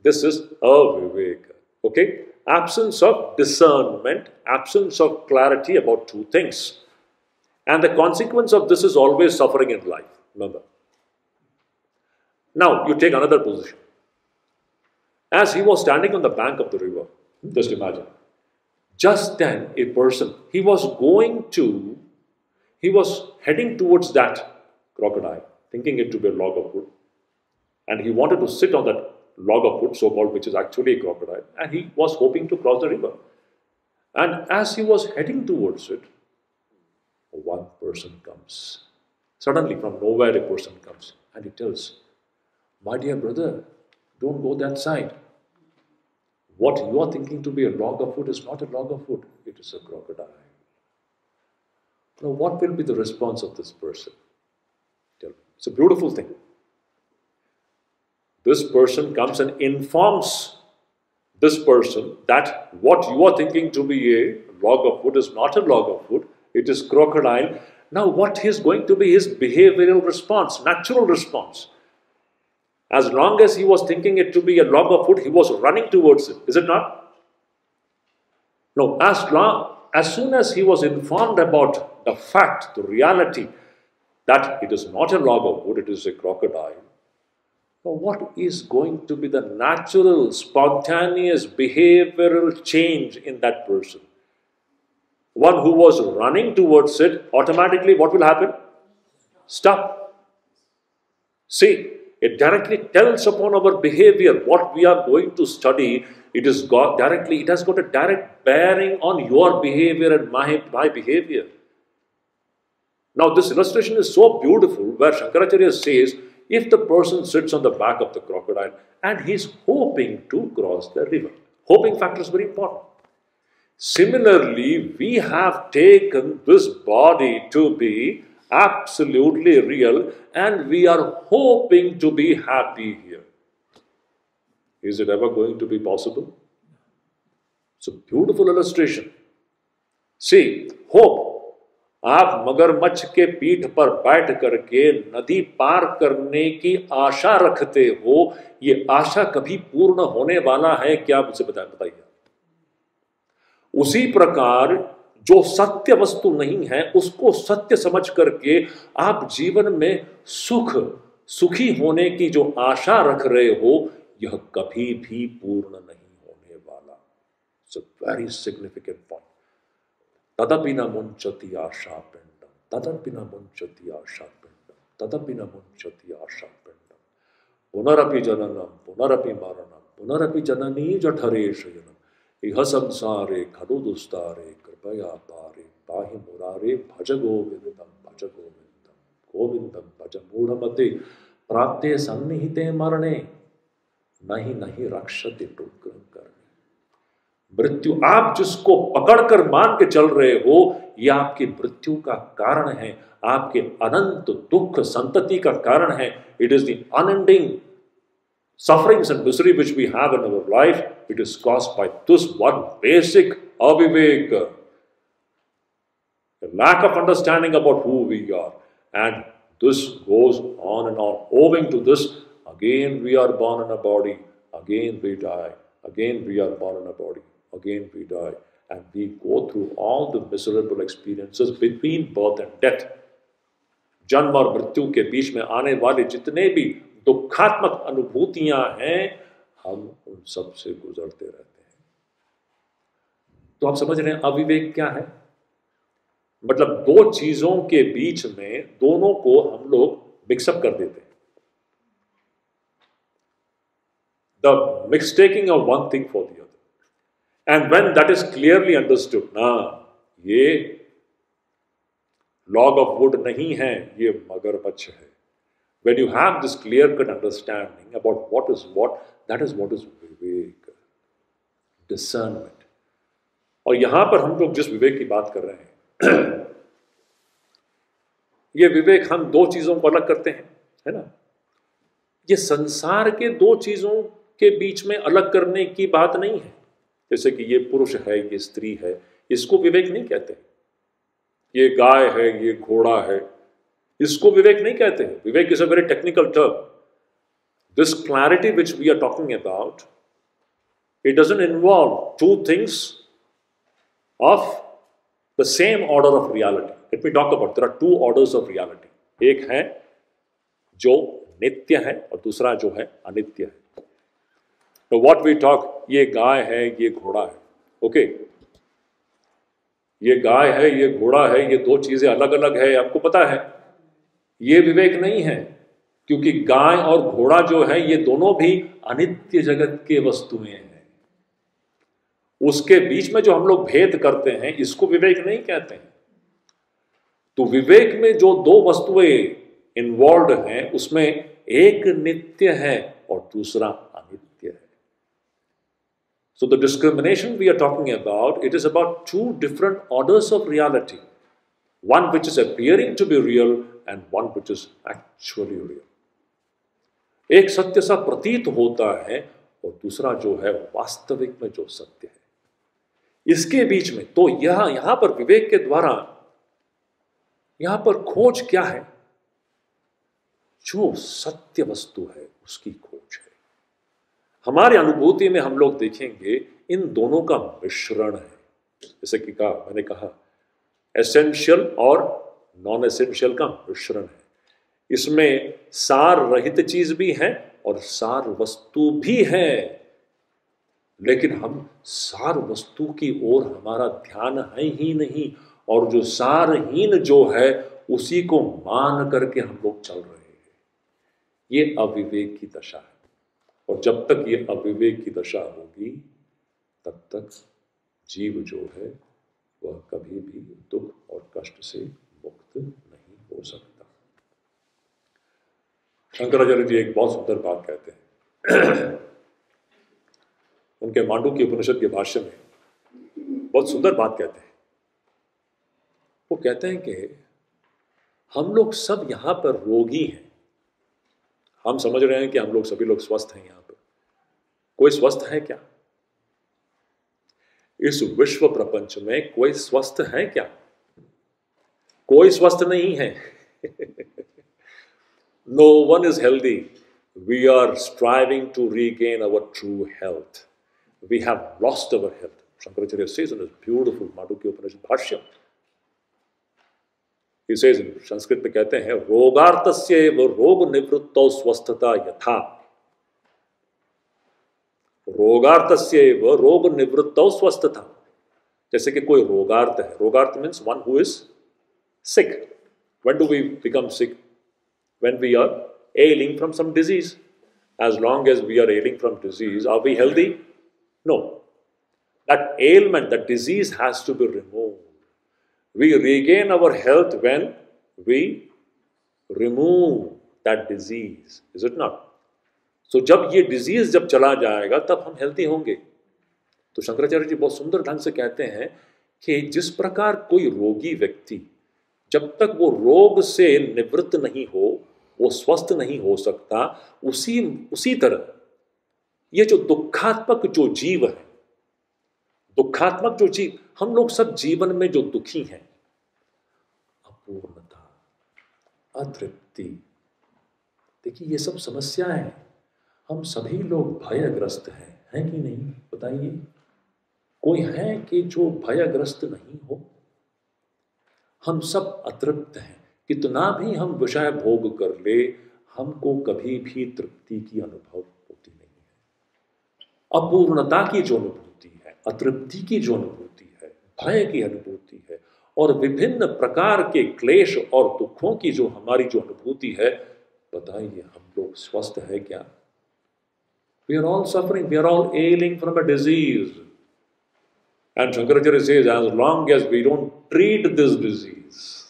This is aviveka. Okay? Absence of discernment, absence of clarity about two things. And the consequence of this is always suffering in life. Remember. Now, you take another position. As he was standing on the bank of the river, just imagine. Just then, a person, he was heading towards that crocodile, thinking it to be a log of wood. And he wanted to sit on that log of wood, so-called, which is actually a crocodile. And he was hoping to cross the river. And as he was heading towards it, one person comes. Suddenly, from nowhere, a person comes. And he tells, my dear brother, don't go that side. What you are thinking to be a log of wood is not a log of wood. It is a crocodile. Now, what will be the response of this person? Tell me. It's a beautiful thing. This person comes and informs this person that what you are thinking to be a log of wood is not a log of wood. It is crocodile. Now, what is going to be his behavioral response, natural response? As long as he was thinking it to be a log of wood, he was running towards it. Is it not? No. As soon as he was informed about the fact, the reality, that it is not a log of wood, it is a crocodile. Now, what is going to be the natural, spontaneous behavioral change in that person? One who was running towards it, automatically what will happen? Stop. See, it directly tells upon our behavior. What we are going to study, it has got a direct bearing on your behavior and my behavior. Now, this illustration is so beautiful, where Shankaracharya says, if the person sits on the back of the crocodile and he is hoping to cross the river, hoping factor is very important. Similarly, we have taken this body to be absolutely real and we are hoping to be happy here. Is it ever going to be possible? It's a beautiful illustration. See, hope. आप मगरमच्छ के पीठ पर बैठ करके नदी पार करने की आशा रखते हो, ये आशा कभी पूर्ण होने वाला है क्या? मुझे बताइए। उसी प्रकार जो सत्य वस्तु नहीं है उसको सत्य समझ करके आप जीवन में सुखी होने की जो आशा रख रहे हो, यह कभी भी पूर्ण नहीं होने वाला। It's a very significant point. तदपि न मुंचति आशा पिंडम, तदपि न मुंचति आशा पिंडम, तदपि न मुंचति आशा पिंडम, पुनरपि जननम पुनरपि मरणम पुनरपि जननी जठरे शयनम, इह संसारे खलु दुस्तारे कृपया पारे पाहि मुरारे भज गोविंदम भज गोविंदम गोविंदम भज मूढ़मते प्राप्ते सन्निहिते मरणे नहीं नहीं रक्षति टुक्रम करणे। मृत्यु आप जिसको पकड़कर मान के चल रहे हो, यह आपकी मृत्यु का कारण है, आपके अनंत दुख संतति का कारण है। It is the unending sufferings and misery which we have in our life, it is caused by this one basic avivek, a lack of understanding about who we are. And this goes on and on. Owing to this, again we are born in a body, again we die, again we are born in a body, again we die. And we go through all the miserable experiences between birth and death. जन्म और मृत्यु के बीच में आने वाले जितने भी दुखात्मक अनुभूतियां हैं, हम उन सब से गुजरते रहते हैं। तो आप समझ रहे हैं अविवेक क्या है? मतलब दो चीजों के बीच में दोनों को हम लोग मिक्सअप कर देते हैं। The mistaking of one thing for the other, and when that is clearly understood, ना ये लॉग ऑफ वुड नहीं है, ये मगरमच्छ है। When you have this clear-cut understanding about what is what, that is what is Vivek, discernment. और यहां पर हम लोग जिस विवेक की बात कर रहे हैं, ये विवेक हम दो चीजों को अलग करते हैं, है ना? ये संसार के दो चीजों के बीच में अलग करने की बात नहीं है। जैसे कि ये पुरुष है, ये स्त्री है, इसको विवेक नहीं कहते। ये गाय है, ये घोड़ा है, इसको विवेक नहीं कहते हैं। Viveka is a very technical term. This clarity which we are talking about, it doesn't involve two things of the same order of reality. Let me talk about, there are two orders of reality. एक है जो नित्य है और दूसरा जो है अनित्य है। तो व्हाट वी टॉक, ये गाय है, ये घोड़ा है, ओके ये गाय है, ये घोड़ा है, ये दो चीजें अलग अलग है, आपको पता है। ये विवेक नहीं है, क्योंकि गाय और घोड़ा जो है ये दोनों भी अनित्य जगत के वस्तुएं हैं। उसके बीच में जो हम लोग भेद करते हैं, इसको विवेक नहीं कहते हैं। तो विवेक में जो दो वस्तुएं इन्वॉल्व हैं, उसमें एक नित्य है और दूसरा अनित्य है। So the discrimination we are talking about, it is about two different orders of reality. One which is appearing to be real and one which is actually real. एक सत्य सा प्रतीत होता है और दूसरा जो है वास्तविक में जो सत्य है। इसके बीच में तो यहां पर विवेक के द्वारा यहां पर खोज क्या है? जो सत्य वस्तु है उसकी खोज है। हमारे अनुभूति में हम लोग देखेंगे इन दोनों का मिश्रण है। जैसे कि मैंने कहा एसेंशियल और नॉन एसेंशियल का मिश्रण है। इसमें सार रहित चीज भी है और सार वस्तु भी है, लेकिन हम सार वस्तु की ओर हमारा ध्यान है ही नहीं, और जो सारहीन जो है उसी को मान करके हम लोग चल रहे हैं। ये अविवेक की दशा है, और जब तक ये अविवेक की दशा होगी तब तक जीव जो है वह कभी भी दुख और कष्ट से मुक्त नहीं हो सकता। शंकराचार्य जी एक बहुत सुंदर बात कहते हैं उनके मांडुक्य उपनिषद के भाष्य में बहुत सुंदर बात कहते हैं। वो कहते हैं कि हम लोग सब यहां पर रोगी हैं। हम समझ रहे हैं कि हम लोग सभी लोग स्वस्थ हैं। यहां पर कोई स्वस्थ है क्या? इस विश्व प्रपंच में कोई स्वस्थ है क्या? कोई स्वस्थ नहीं है. No one is healthy. We are striving to regain our true health. We have lost our health. Shankaracharya says in his beautiful Mandukya Upanishad Bhashya. He says in Sanskrit में कहते हैं रोगार्तस्य व रोग निवृत्तौ स्वस्थता यथा. रोगार्तस्य व रोग निवृत्तौ स्वस्थता. जैसे कि कोई रोगार्त है. रोगार्त means one who is sick. When do we become sick? When we are ailing from some disease. As long as we are ailing from disease, are we healthy? No. That ailment, that disease has to be removed. We regain our health when we remove that disease. Is it not? So जब ये disease जब चला जाएगा तब हम healthy होंगे. तो शंकराचार्य जी बहुत सुंदर ढंग से कहते हैं कि जिस प्रकार कोई रोगी व्यक्ति जब तक वो रोग से निवृत्त नहीं हो, वो स्वस्थ नहीं हो सकता, उसी तरह ये जो दुखात्मक जो जीव है, दुखात्मक जो जीव, हम लोग सब जीवन में जो दुखी हैं, अपूर्णता, अतृप्ति, देखिए ये सब समस्या है. हम सभी लोग भयग्रस्त हैं कि नहीं? बताइए, कोई है कि जो भयग्रस्त नहीं हो? हम सब अतृप्त हैं. कितना भी हम विषय भोग कर ले, हमको कभी भी तृप्ति की अनुभव होती नहीं है. अपूर्णता की जो अनुभूति है, अतृप्ति की जो अनुभूति है, भय की अनुभूति है, और विभिन्न प्रकार के क्लेश और दुखों की जो हमारी जो अनुभूति है, बताइए हम लोग स्वस्थ है क्या? We are all suffering, we are all ailing from a disease. And Shankaracharya says, as long as we don't treat this disease,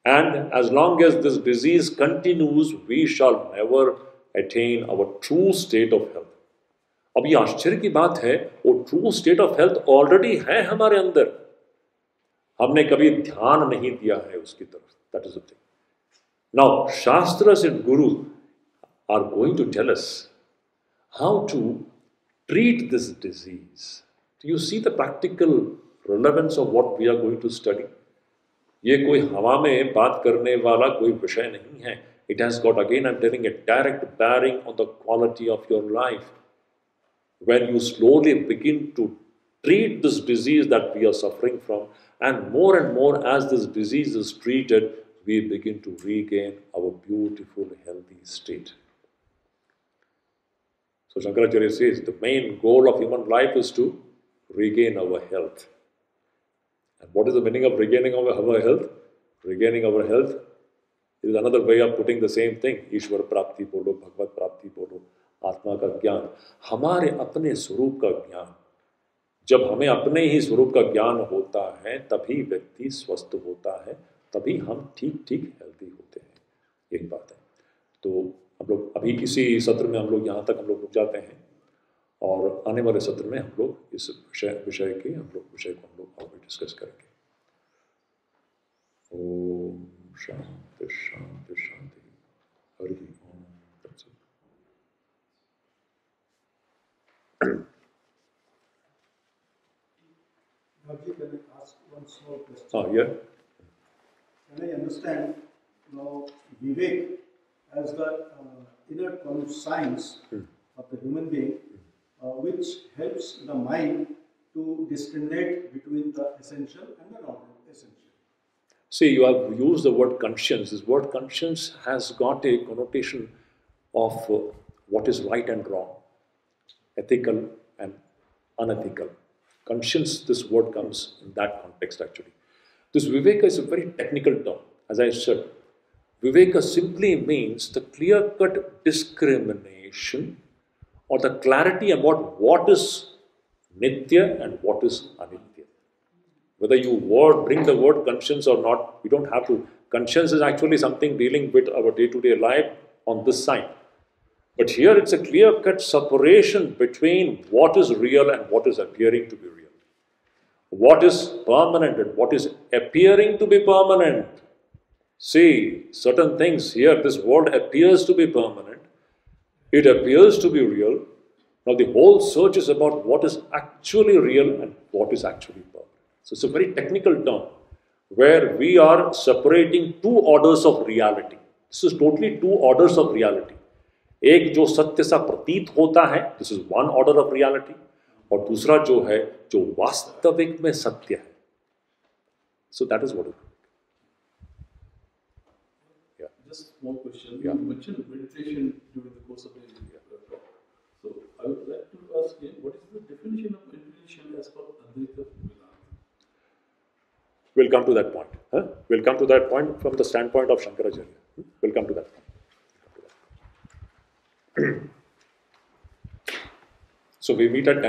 and as long as this disease continues, we shall never attain our true state of health. अब ये आश्चर्य की बात है, वो true state of health already है हमारे अंदर, हमने कभी ध्यान नहीं दिया है उसकी तरफ. That is the thing. Now shastras and guru are going to tell us how to treat this disease. Do you see the practical relevance of what we are going to study? ये कोई हवा में बात करने वाला कोई विषय नहीं है. It has got, again I'm telling, a direct bearing on the quality of your life. When you slowly begin to treat this disease that we are suffering from, and more as this disease is treated, we begin to regain our beautiful healthy state. So Shankaracharya says the main goal of human life is to regain our health. And what is the meaning of regaining our health? Regaining our health is another way of putting the same thing. ईश्वर प्राप्ति बोलो, भगवत प्राप्ति बोलो, आत्मा का ज्ञान, हमारे अपने स्वरूप का ज्ञान. जब हमें अपने ही स्वरूप का ज्ञान होता है तभी व्यक्ति स्वस्थ होता है, तभी हम ठीक हेल्दी होते हैं. यही बात है. तो हम लोग अभी इसी सत्र में हम लोग यहाँ तक हम लोग रुक जाते हैं, और आने वाले सत्र में हम लोग इस विषय को हम लोग और भी डिस्कस करेंगे. ओम शांति शांति शांति. हरि ओम तत्सत. Bhagavad, can I ask one small question? Yeah. Can I understand Vivek as the inner conscience of the human being, which helps the mind to discriminate between the essential and the non-essential? See, you have used the word conscience. This word conscience has got a connotation of what is right and wrong, ethical and unethical. Conscience, this word comes in that context actually. This Viveka is a very technical term. As I said, Viveka simply means the clear-cut discrimination or the clarity about what is Nitya and what is Anitya. Whether you bring the word conscience or not, we don't have to. Conscience is actually something dealing with our day-to-day life on this side. But here it's a clear-cut separation between what is real and what is appearing to be real. What is permanent and what is appearing to be permanent. See, certain things here, this world appears to be permanent. It appears to be real. Now the whole search is about what is actually real and what is actually permanent. So it's a very technical term. where we are separating two orders of reality. This is totally two orders of reality. एक जो सत्य सा प्रतीत होता है, this is one order of reality, और दूसरा जो है जो वास्तविक में सत्य है. So that is what it is. Yeah. Just small question. Yeah. You mentioned meditation during the course of the talk. So I would like to ask you, what is the definition of meditation as per Advaita Vedanta? We'll come to that point. Huh? We'll come to that point from the standpoint of Shankaracharya. We'll come to that point. So we meet at 10.